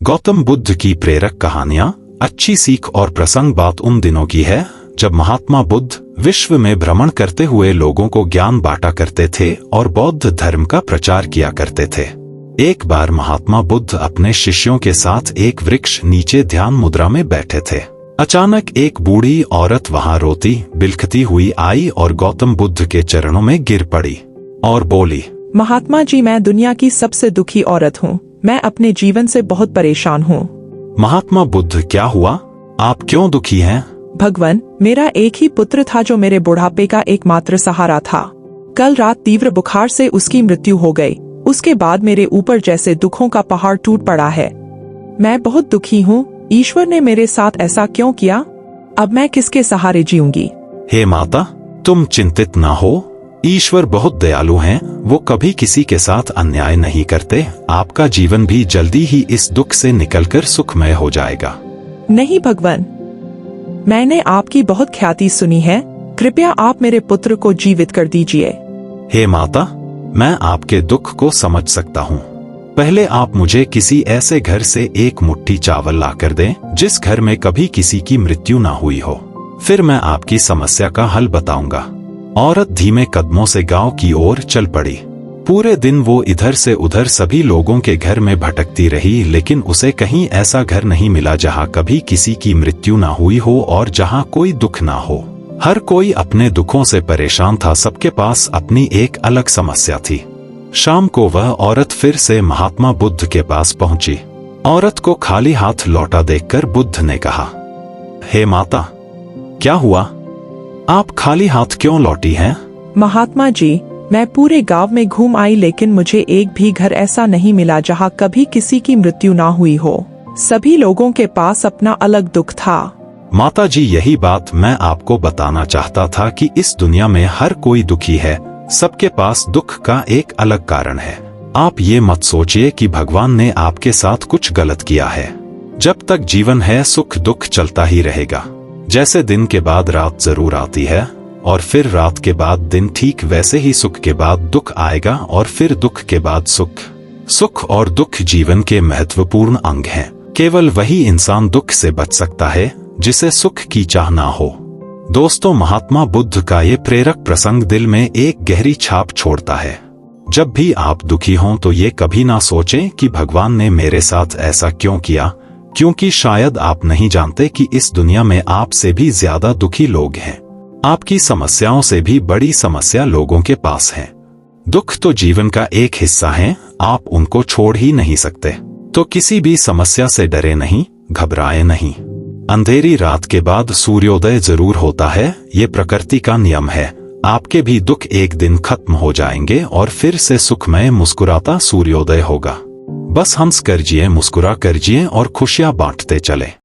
गौतम बुद्ध की प्रेरक कहानियां, अच्छी सीख और प्रसंग बात उन दिनों की है जब महात्मा बुद्ध विश्व में भ्रमण करते हुए लोगों को ज्ञान बांटा करते थे और बौद्ध धर्म का प्रचार किया करते थे। एक बार महात्मा बुद्ध अपने शिष्यों के साथ एक वृक्ष नीचे ध्यान मुद्रा में बैठे थे। अचानक एक बूढ़ी औरत वहां रोती बिलखती हुई आई और गौतम बुद्ध के चरणों में गिर पड़ी और बोली, महात्मा जी, मैं दुनिया की सबसे दुखी औरत हूँ। मैं अपने जीवन से बहुत परेशान हूँ। महात्मा बुद्ध, क्या हुआ? आप क्यों दुखी हैं? भगवान, मेरा एक ही पुत्र था जो मेरे बुढ़ापे का एकमात्र सहारा था। कल रात तीव्र बुखार से उसकी मृत्यु हो गई। उसके बाद मेरे ऊपर जैसे दुखों का पहाड़ टूट पड़ा है। मैं बहुत दुखी हूँ। ईश्वर ने मेरे साथ ऐसा क्यों किया? अब मैं किसके सहारे जीऊंगी? हे माता, तुम चिंतित ना हो। ईश्वर बहुत दयालु हैं। वो कभी किसी के साथ अन्याय नहीं करते। आपका जीवन भी जल्दी ही इस दुख से निकलकर सुखमय हो जाएगा। नहीं भगवान, मैंने आपकी बहुत ख्याति सुनी है। कृपया आप मेरे पुत्र को जीवित कर दीजिए। हे माता, मैं आपके दुख को समझ सकता हूँ। पहले आप मुझे किसी ऐसे घर से एक मुट्ठी चावल लाकर दें जिस घर में कभी किसी की मृत्यु ना हुई हो। फिर मैं आपकी समस्या का हल बताऊंगा। औरत धीमे कदमों से गांव की ओर चल पड़ी। पूरे दिन वो इधर से उधर सभी लोगों के घर में भटकती रही, लेकिन उसे कहीं ऐसा घर नहीं मिला जहां कभी किसी की मृत्यु ना हुई हो और जहां कोई दुख ना हो। हर कोई अपने दुखों से परेशान था। सबके पास अपनी एक अलग समस्या थी। शाम को वह औरत फिर से महात्मा बुद्ध के पास पहुंची। औरत को खाली हाथ लौटा देखकर बुद्ध ने कहा, हे माता, क्या हुआ? आप खाली हाथ क्यों लौटी हैं? महात्मा जी, मैं पूरे गांव में घूम आई, लेकिन मुझे एक भी घर ऐसा नहीं मिला जहां कभी किसी की मृत्यु ना हुई हो। सभी लोगों के पास अपना अलग दुख था। माता जी, यही बात मैं आपको बताना चाहता था कि इस दुनिया में हर कोई दुखी है। सबके पास दुख का एक अलग कारण है। आप ये मत सोचिए कि भगवान ने आपके साथ कुछ गलत किया है। जब तक जीवन है सुख दुख चलता ही रहेगा। जैसे दिन के बाद रात जरूर आती है और फिर रात के बाद दिन, ठीक वैसे ही सुख के बाद दुख आएगा और फिर दुख के बाद सुख। सुख और दुख जीवन के महत्वपूर्ण अंग हैं। केवल वही इंसान दुख से बच सकता है जिसे सुख की चाह ना हो। दोस्तों, महात्मा बुद्ध का ये प्रेरक प्रसंग दिल में एक गहरी छाप छोड़ता है। जब भी आप दुखी हों तो ये कभी ना सोचें कि भगवान ने मेरे साथ ऐसा क्यों किया, क्योंकि शायद आप नहीं जानते कि इस दुनिया में आपसे भी ज्यादा दुखी लोग हैं। आपकी समस्याओं से भी बड़ी समस्या लोगों के पास है। दुख तो जीवन का एक हिस्सा है, आप उनको छोड़ ही नहीं सकते। तो किसी भी समस्या से डरे नहीं, घबराए नहीं। अंधेरी रात के बाद सूर्योदय जरूर होता है, ये प्रकृति का नियम है। आपके भी दुख एक दिन खत्म हो जाएंगे और फिर से सुखमय मुस्कुराता सूर्योदय होगा। बस हंस कर जिए, मुस्कुरा कर जिए और खुशियां बांटते चले।